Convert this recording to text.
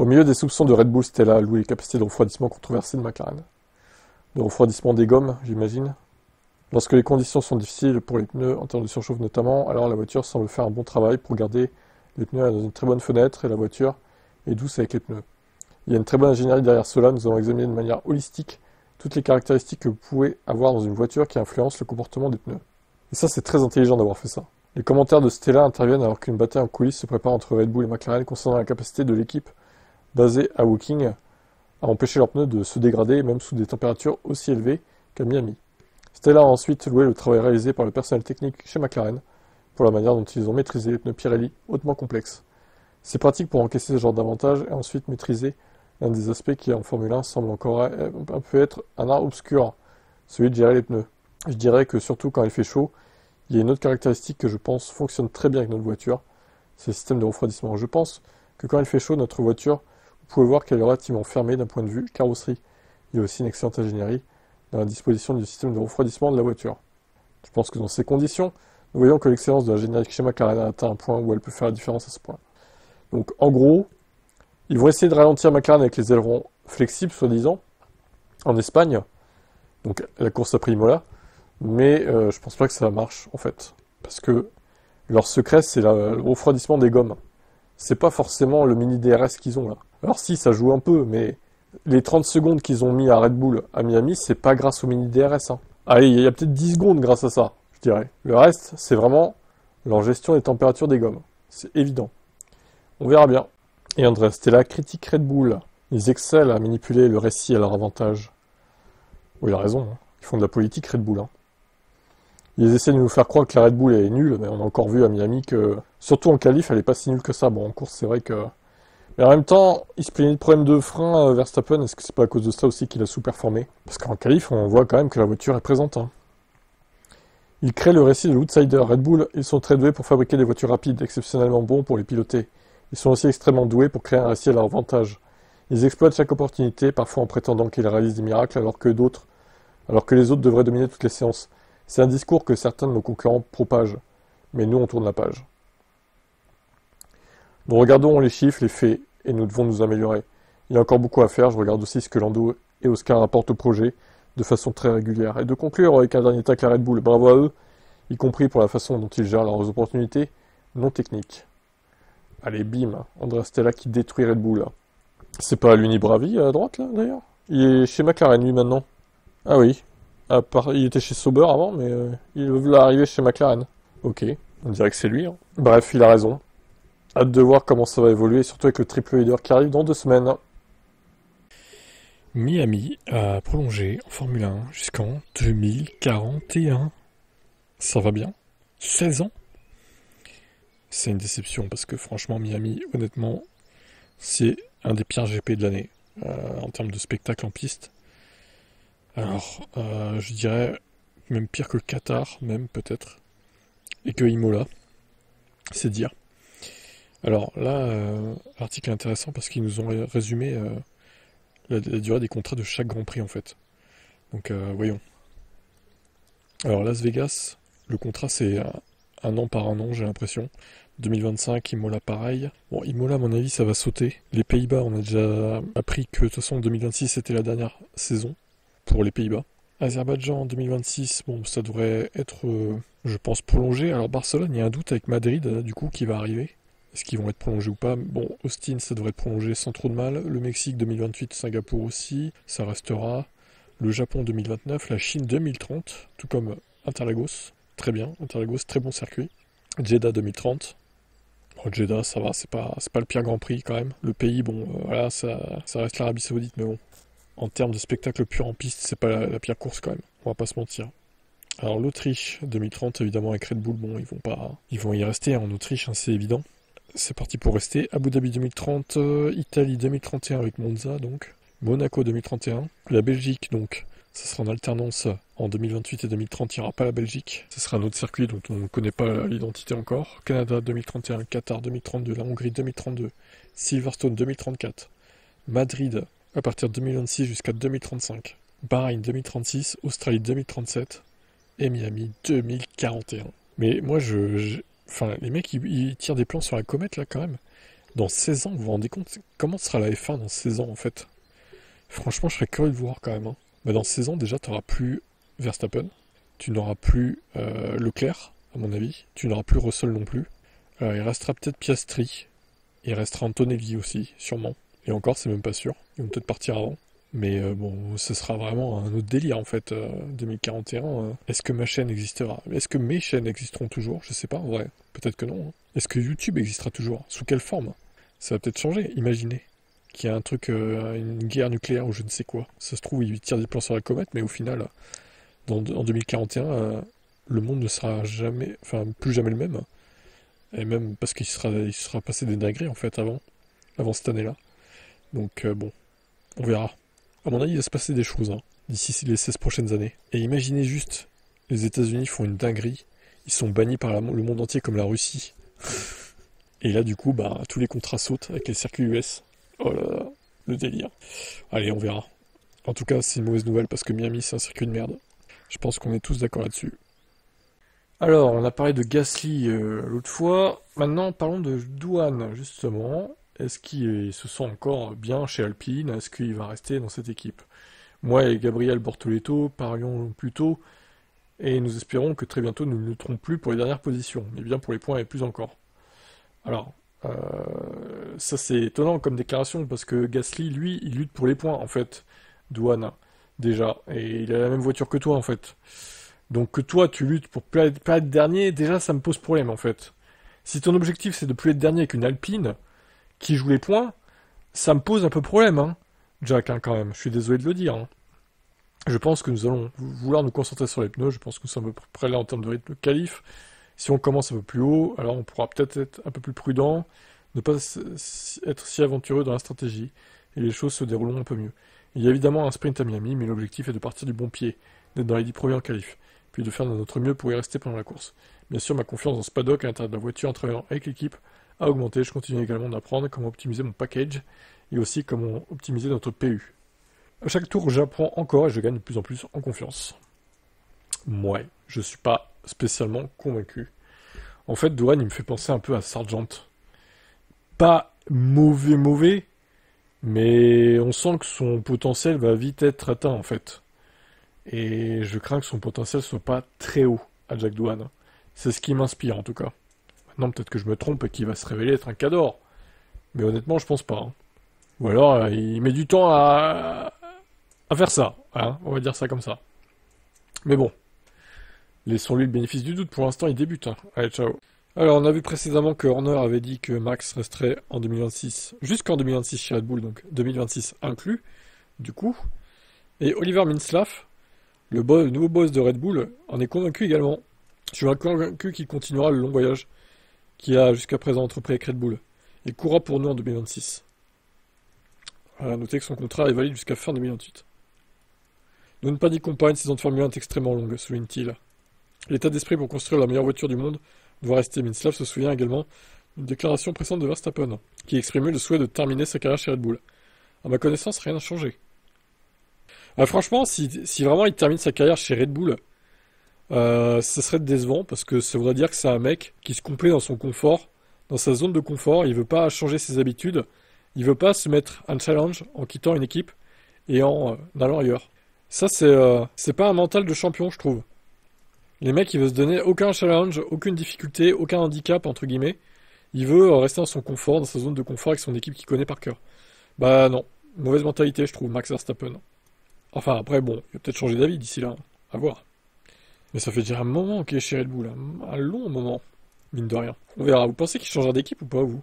Au milieu des soupçons de Red Bull, Stella a loué les capacités de refroidissement controversées de McLaren. De refroidissement des gommes, j'imagine. Lorsque les conditions sont difficiles pour les pneus, en termes de surchauffe notamment, alors la voiture semble faire un bon travail pour garder les pneus dans une très bonne fenêtre et la voiture est douce avec les pneus. Il y a une très bonne ingénierie derrière cela, nous avons examiné de manière holistique toutes les caractéristiques que vous pouvez avoir dans une voiture qui influencent le comportement des pneus. Et ça, c'est très intelligent d'avoir fait ça. Les commentaires de Stella interviennent alors qu'une bataille en coulisses se prépare entre Red Bull et McLaren concernant la capacité de l'équipe basée à Woking à empêcher leurs pneus de se dégrader, même sous des températures aussi élevées qu'à Miami. Stella a ensuite loué le travail réalisé par le personnel technique chez McLaren pour la manière dont ils ont maîtrisé les pneus Pirelli hautement complexes. C'est pratique pour encaisser ce genre d'avantages et ensuite maîtriser l'un des aspects qui en Formule 1 semble encore un peu être un art obscur, celui de gérer les pneus. Je dirais que surtout quand il fait chaud, il y a une autre caractéristique que je pense fonctionne très bien avec notre voiture, c'est le système de refroidissement. Je pense que quand il fait chaud, notre voiture, vous pouvez voir qu'elle est relativement fermée d'un point de vue carrosserie. Il y a aussi une excellente ingénierie dans la disposition du système de refroidissement de la voiture. Je pense que dans ces conditions, nous voyons que l'excellence de l'ingénierie chez McLaren a atteint un point où elle peut faire la différence à ce point. Donc en gros, ils vont essayer de ralentir McLaren avec les ailerons flexibles, soi-disant, en Espagne, donc la course après Imola, mais je pense pas que ça marche en fait, parce que leur secret c'est le refroidissement des gommes. C'est pas forcément le mini DRS qu'ils ont là. Alors si, ça joue un peu, mais les 30 secondes qu'ils ont mis à Red Bull à Miami, c'est pas grâce au mini DRS. Hein. Allez, il y a peut-être 10 secondes grâce à ça, je dirais. Le reste, c'est vraiment leur gestion des températures des gommes. C'est évident. On verra bien. Et Andrea Stella critique Red Bull. Ils excellent à manipuler le récit à leur avantage. Oui, il a raison. Hein. Ils font de la politique Red Bull. Hein. Ils essaient de nous faire croire que la Red Bull est nulle, mais on a encore vu à Miami que, surtout en qualif, elle est pas si nulle que ça. Bon, en course, c'est vrai que... Mais en même temps, il se plaignait de problèmes de frein, Verstappen. Est-ce que c'est pas à cause de ça aussi qu'il a sous-performé? Parce qu'en qualif, on voit quand même que la voiture est présente. Hein. Ils créent le récit de l'outsider. Red Bull, ils sont très doués pour fabriquer des voitures rapides, exceptionnellement bons pour les piloter. Ils sont aussi extrêmement doués pour créer un récit à leur avantage. Ils exploitent chaque opportunité, parfois en prétendant qu'ils réalisent des miracles, alors que les autres devraient dominer toutes les séances. C'est un discours que certains de nos concurrents propagent, mais nous on tourne la page. Nous regardons les chiffres, les faits, et nous devons nous améliorer. Il y a encore beaucoup à faire, je regarde aussi ce que Lando et Oscar apportent au projet, de façon très régulière. Et de conclure avec un dernier tacle à Red Bull, bravo à eux, y compris pour la façon dont ils gèrent leurs opportunités non techniques. Allez, bim, Andrea Stella qui détruit Red Bull. Là. C'est pas l'Unibravi à droite, là, d'ailleurs? Il est chez McLaren, lui, maintenant. Ah oui. Il était chez Sauber avant, mais il veut arriver chez McLaren. Ok, on dirait que c'est lui. Hein. Bref, il a raison. Hâte de voir comment ça va évoluer, surtout avec le triple leader qui arrive dans 2 semaines. Miami a prolongé en Formule 1 jusqu'en 2041. Ça va bien. 16 ans. C'est une déception parce que franchement Miami, honnêtement, c'est un des pires GP de l'année en termes de spectacle en piste. Alors, je dirais même pire que Qatar, même peut-être, et que Imola, c'est dire. Alors là, l'article est intéressant parce qu'ils nous ont résumé la durée des contrats de chaque Grand Prix en fait. Donc voyons. Alors Las Vegas, le contrat c'est un an par un an, j'ai l'impression. 2025, Imola pareil. Bon, Imola, à mon avis, ça va sauter. Les Pays-Bas, on a déjà appris que de toute façon 2026 c'était la dernière saison pour les Pays-Bas. Azerbaïdjan en 2026, bon, ça devrait être, je pense, prolongé. Alors Barcelone, il y a un doute avec Madrid, du coup, qui va arriver. Est-ce qu'ils vont être prolongés ou pas? Bon, Austin, ça devrait être prolongé sans trop de mal. Le Mexique 2028, Singapour aussi, ça restera. Le Japon 2029, la Chine 2030, tout comme Interlagos. Très bien, Interlagos, très bon circuit. Jeddah 2030. Bon, Jeddah, ça va, c'est pas le pire Grand Prix quand même. Le pays, bon, voilà, ça reste l'Arabie Saoudite, mais bon. En termes de spectacle pur en piste, c'est pas la pire course quand même, on va pas se mentir. Alors l'Autriche 2030, évidemment avec Red Bull, bon, ils vont y rester en Autriche, hein, c'est évident. C'est parti pour rester. Abu Dhabi 2030, Italie 2031 avec Monza, donc. Monaco 2031. La Belgique, donc, ça sera en alternance en 2028 et 2030, il n'y aura pas la Belgique. Ce sera un autre circuit dont on ne connaît pas l'identité encore. Canada 2031, Qatar 2032, la Hongrie 2032, Silverstone 2034, Madrid à partir de 2026 jusqu'à 2035, Bahreïn 2036, Australie 2037 et Miami 2041. Mais moi, enfin, les mecs, ils tirent des plans sur la comète, là, quand même. Dans 16 ans, vous vous rendez compte comment sera la F1 dans 16 ans en fait? Franchement, je serais curieux de voir quand même, hein. Bah, dans 16 ans, déjà, tu n'auras plus Verstappen, tu n'auras plus Leclerc, à mon avis, tu n'auras plus Russell non plus. Il restera peut-être Piastri, il restera Antonelli aussi, sûrement. Et encore, c'est même pas sûr, ils vont peut-être partir avant. Mais bon, ce sera vraiment un autre délire en fait, 2041. Est-ce que ma chaîne existera? Est-ce que mes chaînes existeront toujours? Je sais pas, en vrai. Peut-être que non, hein. Est-ce que YouTube existera toujours? Sous quelle forme? Ça va peut-être changer, imaginez. Qu'il y a un truc, une guerre nucléaire ou je ne sais quoi. Ça se trouve, ils tirent des plans sur la comète, mais au final, en 2041, le monde ne sera jamais, enfin, plus jamais le même. Et même parce il sera passé des dingueries en fait avant cette année-là. Donc bon, on verra. À mon avis, il va se passer des choses hein, d'ici les 16 prochaines années. Et imaginez juste, les États-Unis font une dinguerie, ils sont bannis par le monde entier comme la Russie. Et là, du coup, bah, tous les contrats sautent avec les circuits US. Oh là là, le délire. Allez, on verra. En tout cas, c'est une mauvaise nouvelle parce que Miami, c'est un circuit de merde. Je pense qu'on est tous d'accord là-dessus. Alors, on a parlé de Gasly l'autre fois. Maintenant, parlons de Douane, justement. Est-ce qu'il se sent encore bien chez Alpine? Est-ce qu'il va rester dans cette équipe? Moi et Gabriel Bortoleto parions plus tôt et nous espérons que très bientôt nous ne lutterons plus pour les dernières positions, mais bien pour les points et plus encore. Alors, ça c'est étonnant comme déclaration parce que Gasly, lui, il lutte pour les points en fait, Douane, déjà, et il a la même voiture que toi en fait. Donc que toi tu luttes pour pas être dernier, déjà ça me pose problème en fait. Si ton objectif c'est de plus être dernier avec une Alpine qui joue les points, ça me pose un peu problème, hein, Jack, hein, quand même. Je suis désolé de le dire, hein. Je pense que nous allons vouloir nous concentrer sur les pneus. Je pense que nous sommes à peu près là en termes de rythme de qualif. Si on commence un peu plus haut, alors on pourra peut-être être un peu plus prudent, ne pas être si aventureux dans la stratégie, et les choses se dérouleront un peu mieux. Il y a évidemment un sprint à Miami, mais l'objectif est de partir du bon pied, d'être dans les 10 premiers en qualif, puis de faire de notre mieux pour y rester pendant la course. Bien sûr, ma confiance dans ce paddock à l'intérieur de la voiture en travaillant avec l'équipe a augmenté. Je continue également d'apprendre comment optimiser mon package et aussi comment optimiser notre PU. À chaque tour, j'apprends encore et je gagne de plus en plus en confiance. Ouais, je suis pas spécialement convaincu. En fait, Douane, il me fait penser un peu à Sargent. Pas mauvais, mais on sent que son potentiel va vite être atteint, en fait. Et je crains que son potentiel soit pas très haut à Jack Douane. C'est ce qui m'inspire, en tout cas. Maintenant, peut-être que je me trompe et qu'il va se révéler être un cador. Mais honnêtement, je pense pas, hein. Ou alors, il met du temps à faire ça, hein, on va dire ça comme ça. Mais bon, laissons-lui le bénéfice du doute, pour l'instant il débute, hein. Allez, ciao. Alors, on a vu précédemment que Horner avait dit que Max resterait en 2026, jusqu'en 2026 chez Red Bull, donc 2026 inclus, du coup. Et Oliver Mintzlaff, le nouveau boss de Red Bull, en est convaincu également. Je suis convaincu qu'il continuera le long voyage qu'il a jusqu'à présent entrepris avec Red Bull, et courra pour nous en 2026. A noter que son contrat est valide jusqu'à fin 2028. Nous ne paniquons pas, une saison de Formule 1 est extrêmement longue, souligne-t-il. L'état d'esprit pour construire la meilleure voiture du monde doit rester. Mintzlaff se souvient également d'une déclaration précédente de Verstappen, qui exprimait le souhait de terminer sa carrière chez Red Bull. À ma connaissance, rien n'a changé. Franchement, si vraiment il termine sa carrière chez Red Bull, ça serait décevant, parce que ça voudrait dire que c'est un mec qui se complaît dans son confort, dans sa zone de confort, il veut pas changer ses habitudes, il veut pas se mettre un challenge en quittant une équipe et en allant ailleurs. Ça, c'est pas un mental de champion, je trouve. Les mecs, ils veulent se donner aucun challenge, aucune difficulté, aucun handicap, entre guillemets. Il veut rester dans son confort, dans sa zone de confort avec son équipe qu'il connaît par cœur. Bah non, mauvaise mentalité, je trouve, Max Verstappen. Enfin, après, bon, il va peut-être changer d'avis d'ici là, à voir. Mais ça fait déjà un moment qu'il est chez Red Bull, un long moment, mine de rien. On verra. Vous pensez qu'il changera d'équipe ou pas, vous?